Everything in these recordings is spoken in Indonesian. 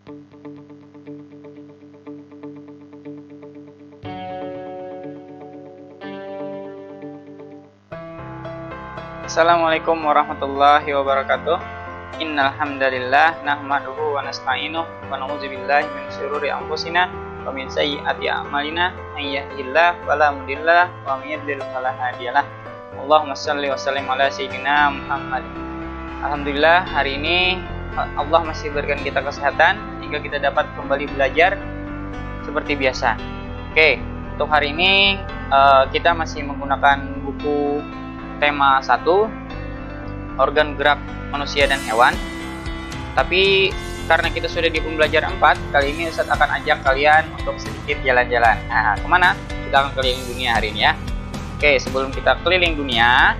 Assalamualaikum warahmatullahi wabarakatuh. Innal hamdalillah nahmaduhu wa nasta'inuhu wa na'udzubillahi min syururi anfusina wa min sayyiati a'malina. May yahdihillahu fala mudhillalah wa may yudhlil fala hadiyalah. Allahumma shalli wa sallim ala sayyidina Muhammad. Alhamdulillah, hari ini Allah masih berikan kita kesehatan hingga kita dapat kembali belajar seperti biasa. Oke, untuk hari ini kita masih menggunakan buku tema 1, organ gerak manusia dan hewan. Tapi karena kita sudah di pembelajaran 4, kali ini Ustadz akan ajak kalian untuk sedikit jalan-jalan. Nah, kemana? Kita akan keliling dunia hari ini ya. Oke, sebelum kita keliling dunia,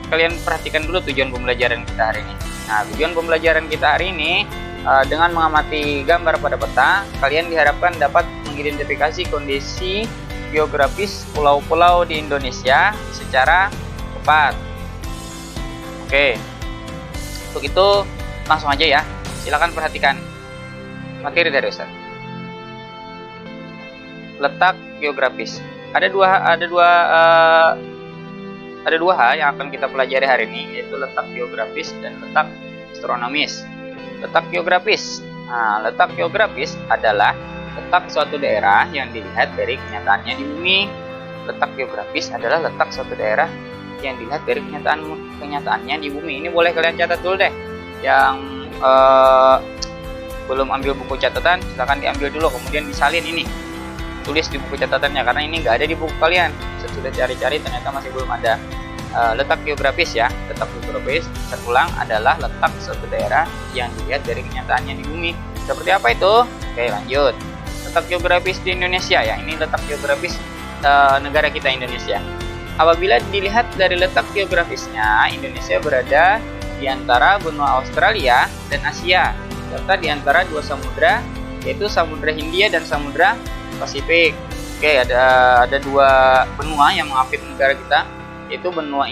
kalian perhatikan dulu tujuan pembelajaran kita hari ini. Nah, tujuan pembelajaran kita hari ini, dengan mengamati gambar pada peta, kalian diharapkan dapat mengidentifikasi kondisi geografis pulau-pulau di Indonesia secara tepat. Oke, untuk itu langsung aja ya. Silakan perhatikan materi dari Ustaz. Letak geografis. Ada dua hal yang akan kita pelajari hari ini, yaitu letak geografis dan letak astronomis. Letak geografis. Nah, letak geografis adalah letak suatu daerah yang dilihat dari kenyataannya di bumi. Letak geografis adalah letak suatu daerah yang dilihat dari kenyataannya di bumi. Ini boleh kalian catat dulu deh. Yang belum ambil buku catatan, silahkan diambil dulu, kemudian disalin ini. Tulis di buku catatannya, karena ini nggak ada di buku kalian. Saya sudah cari-cari, ternyata masih belum ada. Letak geografis ya. Letak geografis, saya ulang, adalah letak suatu daerah yang dilihat dari kenyataannya di bumi. Seperti apa itu? Oke, lanjut. Letak geografis di Indonesia ya. Ini letak geografis negara kita, Indonesia. Apabila dilihat dari letak geografisnya, Indonesia berada di antara benua Australia dan Asia, serta di antara dua samudra, yaitu Samudra Hindia dan Samudra Pasifik. Oke, ada dua benua yang mengapit negara kita, yaitu benua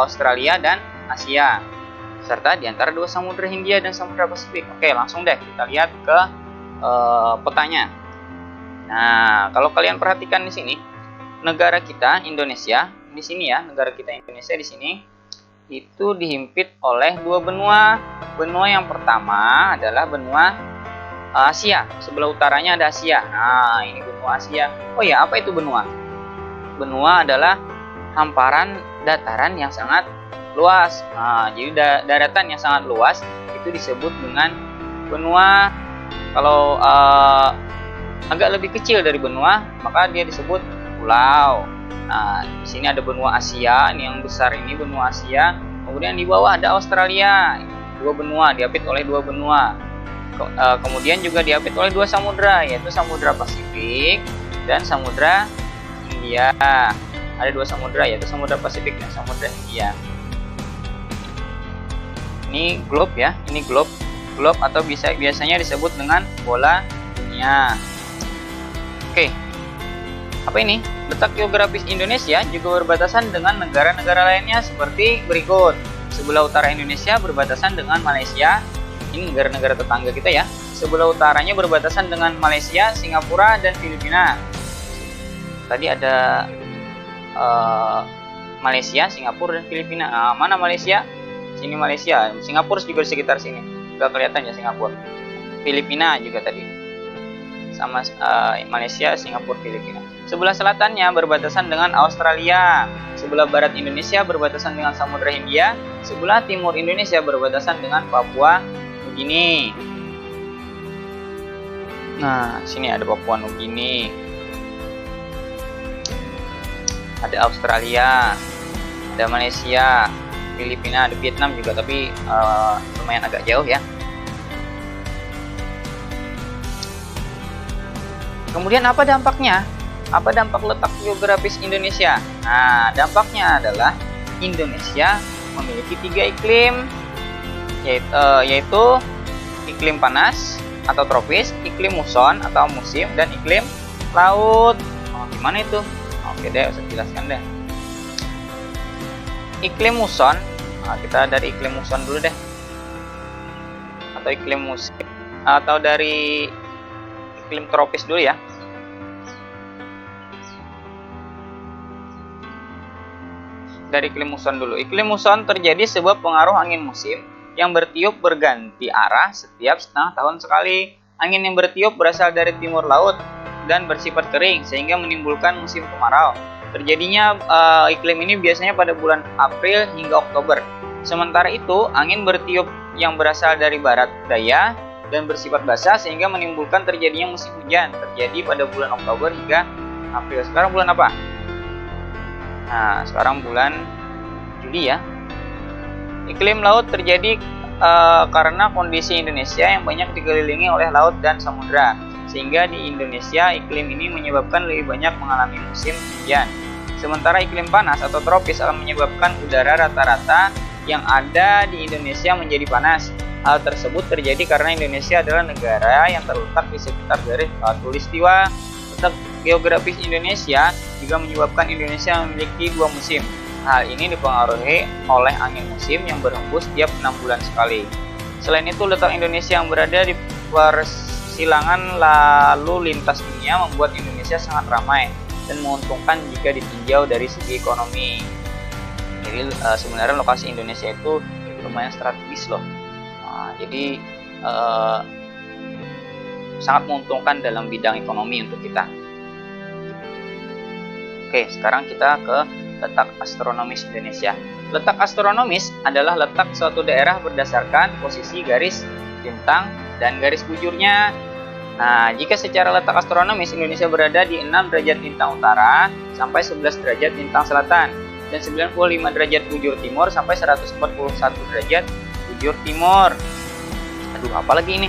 Australia dan Asia, serta di antara dua Samudra Hindia dan Samudra Pasifik. Oke, langsung deh kita lihat ke petanya. Nah, kalau kalian perhatikan di sini, negara kita Indonesia di sini ya, negara kita Indonesia di sini itu dihimpit oleh dua benua. Benua yang pertama adalah benua Asia. Sebelah utaranya ada Asia. Nah, ini benua Asia. Oh ya, apa itu benua? Benua adalah hamparan dataran yang sangat luas. Nah, jadi daratan yang sangat luas itu disebut dengan benua. Kalau agak lebih kecil dari benua, maka dia disebut pulau. Nah, di sini ada benua Asia, ini yang besar ini benua Asia. Kemudian di bawah ada Australia, dua benua, diapit oleh dua benua. Kemudian juga diapit oleh dua samudra, yaitu Samudra Pasifik dan Samudra Hindia. Ada dua samudra, yaitu Samudra Pasifik dan Samudra Hindia. Ini globe ya, ini globe atau biasanya disebut dengan bola dunia. Oke, apa ini? Letak geografis Indonesia juga berbatasan dengan negara-negara lainnya seperti berikut. Sebelah utara Indonesia berbatasan dengan Malaysia. Ini negara-negara tetangga kita ya. Sebelah utaranya berbatasan dengan Malaysia, Singapura, dan Filipina. Tadi ada Malaysia, Singapura, dan Filipina. Nah, mana Malaysia? Sini Malaysia. Singapura juga di sekitar sini. Udah kelihatan ya Singapura. Filipina juga tadi. Sama Malaysia, Singapura, Filipina. Sebelah selatannya berbatasan dengan Australia. Sebelah barat Indonesia berbatasan dengan Samudra Hindia. Sebelah timur Indonesia berbatasan dengan Papua Nugini. Nah, sini ada Papua Nugini. Ada Australia, ada Malaysia, Filipina, ada Vietnam juga, tapi lumayan agak jauh ya. Kemudian apa dampaknya? Apa dampak letak geografis Indonesia? Nah, dampaknya adalah Indonesia memiliki 3 iklim, yaitu iklim panas atau tropis, iklim muson atau musim, dan iklim laut. Gimana itu? Oke deh, saya jelaskan deh. Iklim muson, kita dari iklim muson dulu deh. atau iklim musim atau dari iklim tropis dulu ya. Dari iklim muson dulu. Iklim muson terjadi sebab pengaruh angin musim yang bertiup berganti arah setiap setengah tahun sekali. Angin yang bertiup berasal dari timur laut dan bersifat kering sehingga menimbulkan musim kemarau. Terjadinya iklim ini biasanya pada bulan April hingga Oktober. Sementara itu, angin bertiup yang berasal dari barat daya dan bersifat basah sehingga menimbulkan terjadinya musim hujan. Terjadi pada bulan Oktober hingga April. Sekarang bulan apa? Nah, sekarang bulan Juli ya. Iklim laut terjadi karena kondisi Indonesia yang banyak dikelilingi oleh laut dan samudra, sehingga di Indonesia iklim ini menyebabkan lebih banyak mengalami musim hujan. Sementara iklim panas atau tropis akan menyebabkan udara rata-rata yang ada di Indonesia menjadi panas. Hal tersebut terjadi karena Indonesia adalah negara yang terletak di sekitar garis khatulistiwa. Letak geografis Indonesia juga menyebabkan Indonesia memiliki dua musim. Hal ini dipengaruhi oleh angin musim yang berhembus tiap 6 bulan sekali. Selain itu, letak Indonesia yang berada di persilangan lalu lintas dunia membuat Indonesia sangat ramai dan menguntungkan jika ditinjau dari segi ekonomi. Jadi sebenarnya lokasi Indonesia itu lumayan strategis loh. Jadi sangat menguntungkan dalam bidang ekonomi untuk kita. Oke, sekarang kita ke letak astronomis Indonesia. Letak astronomis adalah letak suatu daerah berdasarkan posisi garis lintang dan garis bujurnya. Nah, jika secara letak astronomis Indonesia berada di 6 derajat lintang utara sampai 11 derajat lintang selatan dan 95 derajat bujur timur sampai 141 derajat bujur timur. Aduh, apa lagi ini?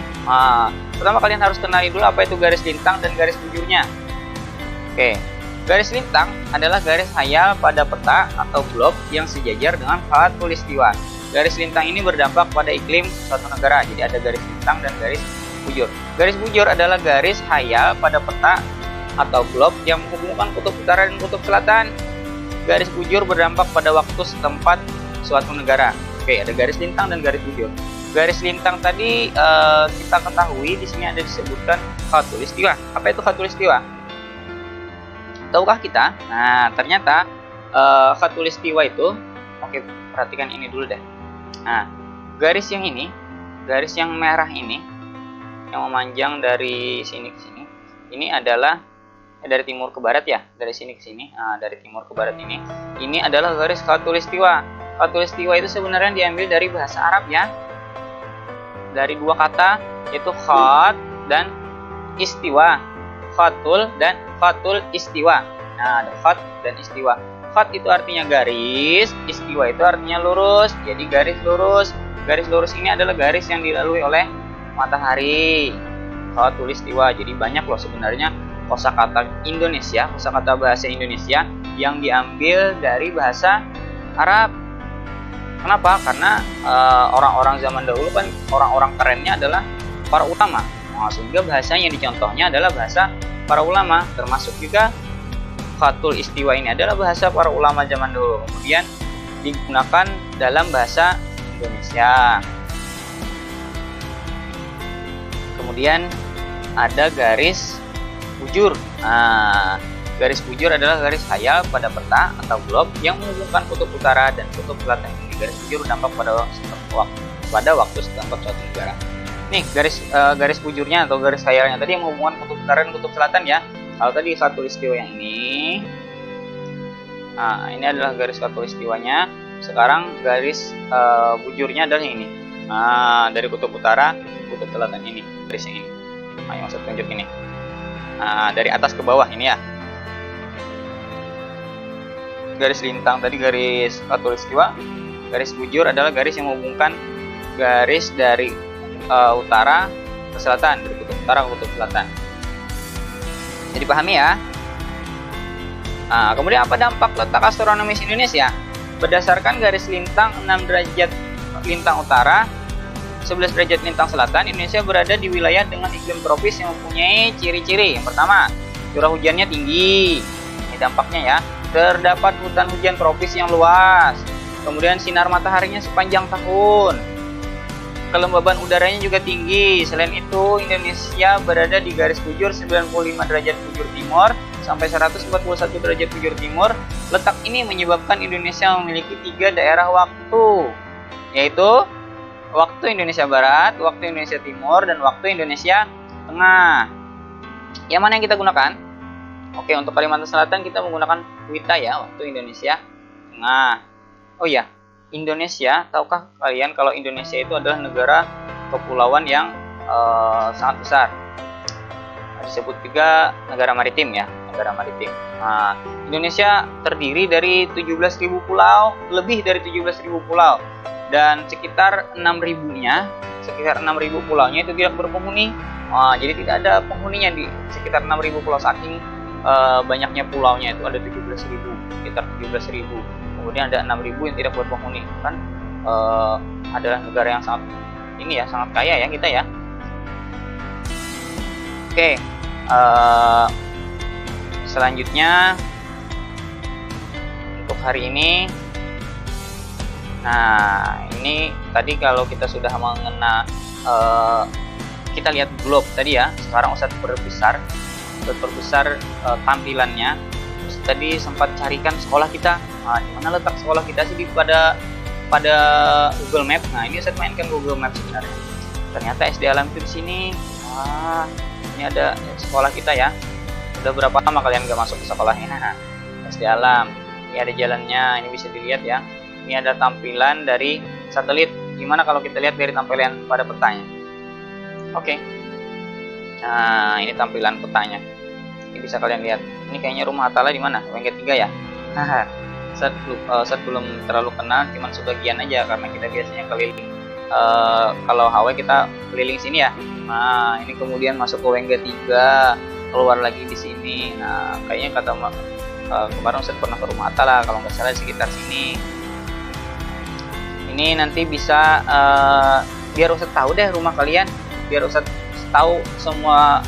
Pertama kalian harus kenali dulu apa itu garis lintang dan garis bujurnya. Oke, garis lintang adalah garis hayal pada peta atau globe yang sejajar dengan khatulistiwa. Garis lintang ini berdampak pada iklim suatu negara. Jadi ada garis lintang dan garis bujur. Garis bujur adalah garis hayal pada peta atau globe yang menghubungkan kutub utara dan kutub selatan. Garis bujur berdampak pada waktu setempat suatu negara. Oke, ada garis lintang dan garis bujur. Garis lintang tadi kita ketahui di sini ada disebutkan khatulistiwa. Apa itu khatulistiwa? Tahukah kita? Nah, ternyata khatulistiwa itu, oke, perhatikan ini dulu deh. Nah, garis yang ini, garis yang merah ini, yang memanjang dari sini ke sini, ini adalah dari timur ke barat ya, dari sini ke sini. Nah, dari timur ke barat ini adalah garis khatulistiwa. Khatulistiwa itu sebenarnya diambil dari bahasa Arab ya, dari dua kata yaitu khat dan istiwa. Khatul dan khatul istiwa. Nah, ada khat dan istiwa. Khat itu artinya garis, istiwa itu artinya lurus. Jadi garis lurus. Garis lurus ini adalah garis yang dilalui oleh matahari. Khatulistiwa. Jadi banyak loh sebenarnya kosakata Indonesia, kosakata bahasa Indonesia yang diambil dari bahasa Arab. Kenapa? Karena orang-orang zaman dahulu kan orang-orang kerennya adalah para ulama. Nah, sehingga bahasa yang dicontohnya adalah bahasa para ulama, termasuk juga khatul istiwa ini adalah bahasa para ulama zaman dahulu. Kemudian digunakan dalam bahasa Indonesia. Kemudian ada garis bujur. Nah, garis bujur adalah garis hayal pada peta atau globe yang menghubungkan kutub utara dan kutub selatan. Garis bujur berdampak pada waktu setempat suatu negara. Nih garis bujurnya atau garis hayalnya tadi yang menghubungkan kutub utara dan kutub selatan ya. Kalau tadi khatulistiwa yang ini. Nah, ini adalah garis khatulistiwanya. Sekarang garis bujurnya adalah yang ini. Nah, dari kutub utara kutub selatan ini, garis yang ini. Nah, yang maksud tunjuk ini. Nah, dari atas ke bawah ini ya. Garis lintang tadi garis khatulistiwa. Garis bujur adalah garis yang menghubungkan garis dari utara ke selatan, dari kutub utara ke kutub selatan. Jadi pahami ya. Nah, kemudian apa dampak letak astronomis Indonesia? Berdasarkan garis lintang 6 derajat lintang utara, 11 derajat lintang selatan, Indonesia berada di wilayah dengan iklim tropis yang mempunyai ciri-ciri. Yang pertama, curah hujannya tinggi. Ini dampaknya ya. Terdapat hutan hujan tropis yang luas. Kemudian sinar mataharinya sepanjang tahun. kelembaban udaranya juga tinggi. Selain itu, Indonesia berada di garis bujur 95 derajat bujur timur sampai 141 derajat bujur timur. Letak ini menyebabkan Indonesia memiliki 3 daerah waktu, yaitu waktu Indonesia Barat, waktu Indonesia Timur, dan waktu Indonesia Tengah. Yang mana yang kita gunakan? Oke, untuk Kalimantan Selatan kita menggunakan WITA ya, waktu Indonesia Tengah. Oh iya, Indonesia, tahukah kalian kalau Indonesia itu adalah negara kepulauan yang sangat besar. Disebut juga negara maritim ya, negara maritim. Nah, Indonesia terdiri dari 17.000 pulau, lebih dari 17.000 pulau. Dan sekitar 6.000-nya, sekitar 6.000 pulaunya itu tidak berpenghuni. Jadi tidak ada penghuninya di sekitar 6.000 pulau, saking banyaknya pulaunya itu ada 17.000, sekitar 17.000. Kemudian ada 6.000 yang tidak berpenghuni. Kan adalah negara yang sangat ini ya, sangat kaya ya kita ya. Oke, selanjutnya untuk hari ini. Nah, ini tadi kalau kita sudah mengenal, kita lihat globe tadi ya. Sekarang Ustadz perbesar tampilannya. Terus tadi sempat carikan sekolah kita. Nah, di mana letak sekolah kita sih pada Google Map. Nah, ini Ustadz mainkan Google Map sebenarnya. Ternyata SD Alam itu di sini. Ini ada sekolah kita ya. Udah berapa lama kalian gak masuk ke sekolahnya? SD Alam. Ini ada jalannya. Ini bisa dilihat ya. Ini ada tampilan dari satelit. Gimana kalau kita lihat dari tampilan pada petanya? Oke. Nah, ini tampilan petanya. Ini bisa kalian lihat. Ini kayaknya rumah Atala di mana? WG3 ya? Saya belum terlalu kenal, cuman sebagian aja karena kita biasanya keliling. Kalau HW kita keliling sini ya. Nah, ini kemudian masuk ke WG3, keluar lagi di sini. Nah, kayaknya kata kemarin saya pernah ke rumah Atala kalau nggak salah di sekitar sini. Ini nanti bisa biar Ustadz tahu deh rumah kalian, biar Ustadz tahu semua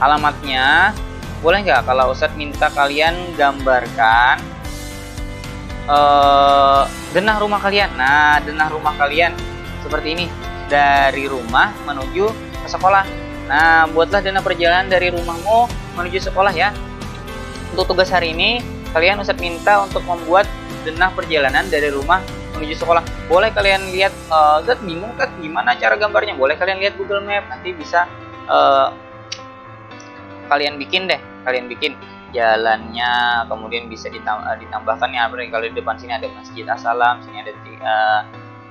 alamatnya. Boleh nggak kalau Ustadz minta kalian gambarkan denah rumah kalian? Nah, denah rumah kalian seperti ini, dari rumah menuju ke sekolah. Nah, buatlah denah perjalanan dari rumahmu menuju sekolah ya. Untuk tugas hari ini, kalian Ustadz minta untuk membuat denah perjalanan dari rumah menuju sekolah. Boleh kalian lihat, Ustadz bingung kan gimana cara gambarnya? Boleh kalian lihat Google Map, nanti bisa kalian bikin jalannya, kemudian bisa ditambahkan ya. Kalau di depan sini ada Masjid As-Salam, sini ada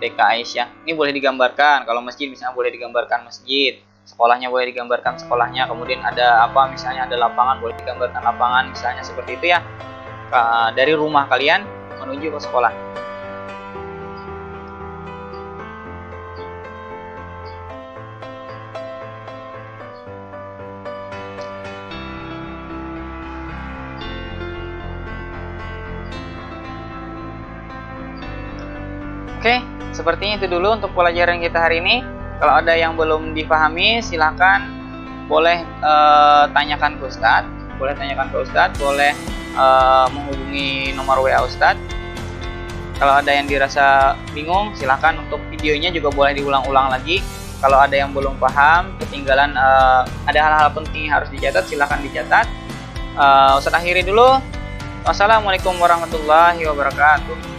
TK Aisyah. Ini boleh digambarkan. Kalau masjid misalnya boleh digambarkan masjid, sekolahnya boleh digambarkan sekolahnya, kemudian ada apa misalnya ada lapangan, boleh digambarkan lapangan misalnya, seperti itu ya. Dari rumah kalian menuju ke sekolah. Oke, sepertinya itu dulu untuk pelajaran kita hari ini. Kalau ada yang belum dipahami, silahkan boleh tanyakan ke Ustadz. Boleh menghubungi nomor WA Ustadz. Kalau ada yang dirasa bingung, silahkan untuk videonya juga boleh diulang-ulang lagi. Kalau ada yang belum paham, ketinggalan, ada hal-hal penting yang harus dicatat, silahkan dicatat. Ustadz akhiri dulu. Wassalamualaikum warahmatullahi wabarakatuh.